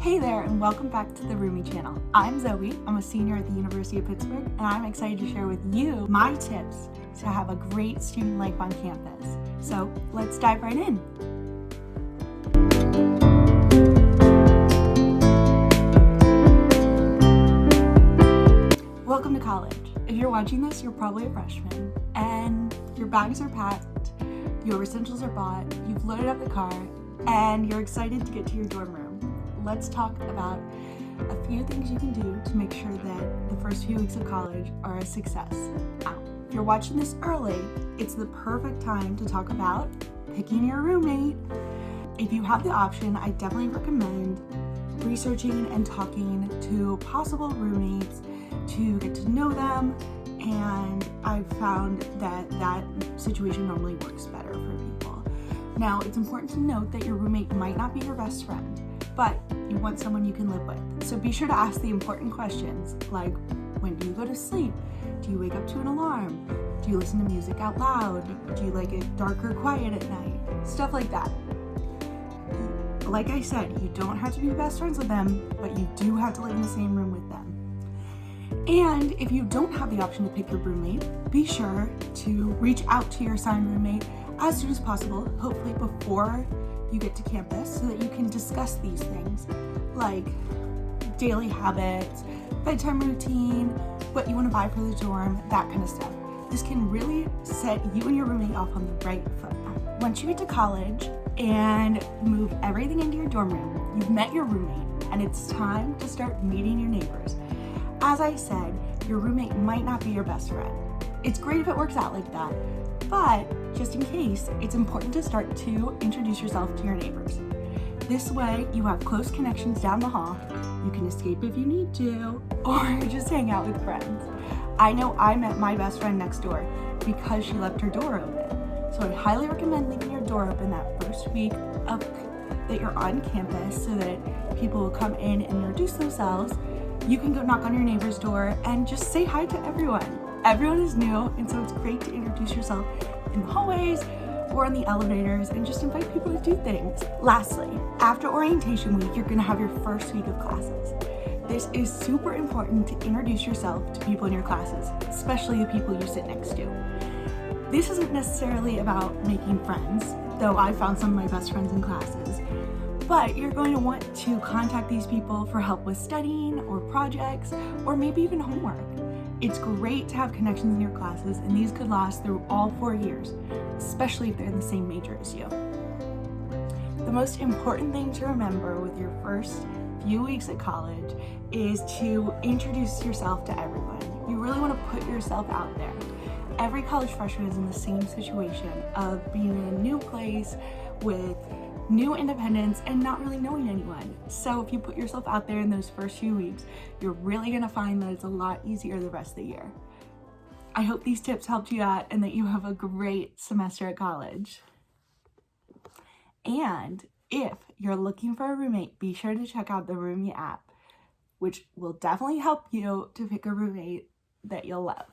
Hey there, and welcome back to the Roomie channel. I'm Zoe, I'm a senior at the University of Pittsburgh, and I'm excited to share with you my tips to have a great student life on campus. So let's dive right in. Welcome to college. If you're watching this, you're probably a freshman, and your bags are packed, your essentials are bought, you've loaded up the car, and you're excited to get to your dorm room. Let's talk about a few things you can do to make sure that the first few weeks of college are a success. Now, if you're watching this early, it's the perfect time to talk about picking your roommate. If you have the option, I definitely recommend researching and talking to possible roommates to get to know them, and I've found that that situation normally works better for people. Now, it's important to note that your roommate might not be your best friend, but you want someone you can live with. So be sure to ask the important questions like, when do you go to sleep? Do you wake up to an alarm? Do you listen to music out loud? Do you like it dark or quiet at night? Stuff like that. Like I said, you don't have to be best friends with them, but you do have to live in the same room with them. And if you don't have the option to pick your roommate, be sure to reach out to your assigned roommate as soon as possible, hopefully before you get to campus, so that you can discuss these things like daily habits, bedtime routine, what you want to buy for the dorm, that kind of stuff. This can really set you and your roommate off on the right foot. Once you get to college and move everything into your dorm room, you've met your roommate, and it's time to start meeting your neighbors. As I said, your roommate might not be your best friend. It's great if it works out like that, but just in case, it's important to start to introduce yourself to your neighbors. This way, you have close connections down the hall, you can escape if you need to, or just hang out with friends. I know I met my best friend next door because she left her door open. So I highly recommend leaving your door open that first week that you're on campus so that people will come in and introduce themselves. You can go knock on your neighbor's door and just say hi to everyone. Everyone is new, and so it's great to introduce yourself in the hallways or in the elevators and just invite people to do things. Lastly, after orientation week, you're gonna have your first week of classes. This is super important to introduce yourself to people in your classes, especially the people you sit next to. This isn't necessarily about making friends, though I found some of my best friends in classes, but you're going to want to contact these people for help with studying or projects, or maybe even homework. It's great to have connections in your classes, and these could last through all 4 years, especially if they're in the same major as you. The most important thing to remember with your first few weeks at college is to introduce yourself to everyone. You really want to put yourself out there. Every college freshman is in the same situation of being in a new place with new independence and not really knowing anyone. So if you put yourself out there in those first few weeks, you're really gonna find that it's a lot easier the rest of the year. I hope these tips helped you out and that you have a great semester at college. And if you're looking for a roommate, be sure to check out the Roomie app, which will definitely help you to pick a roommate that you'll love.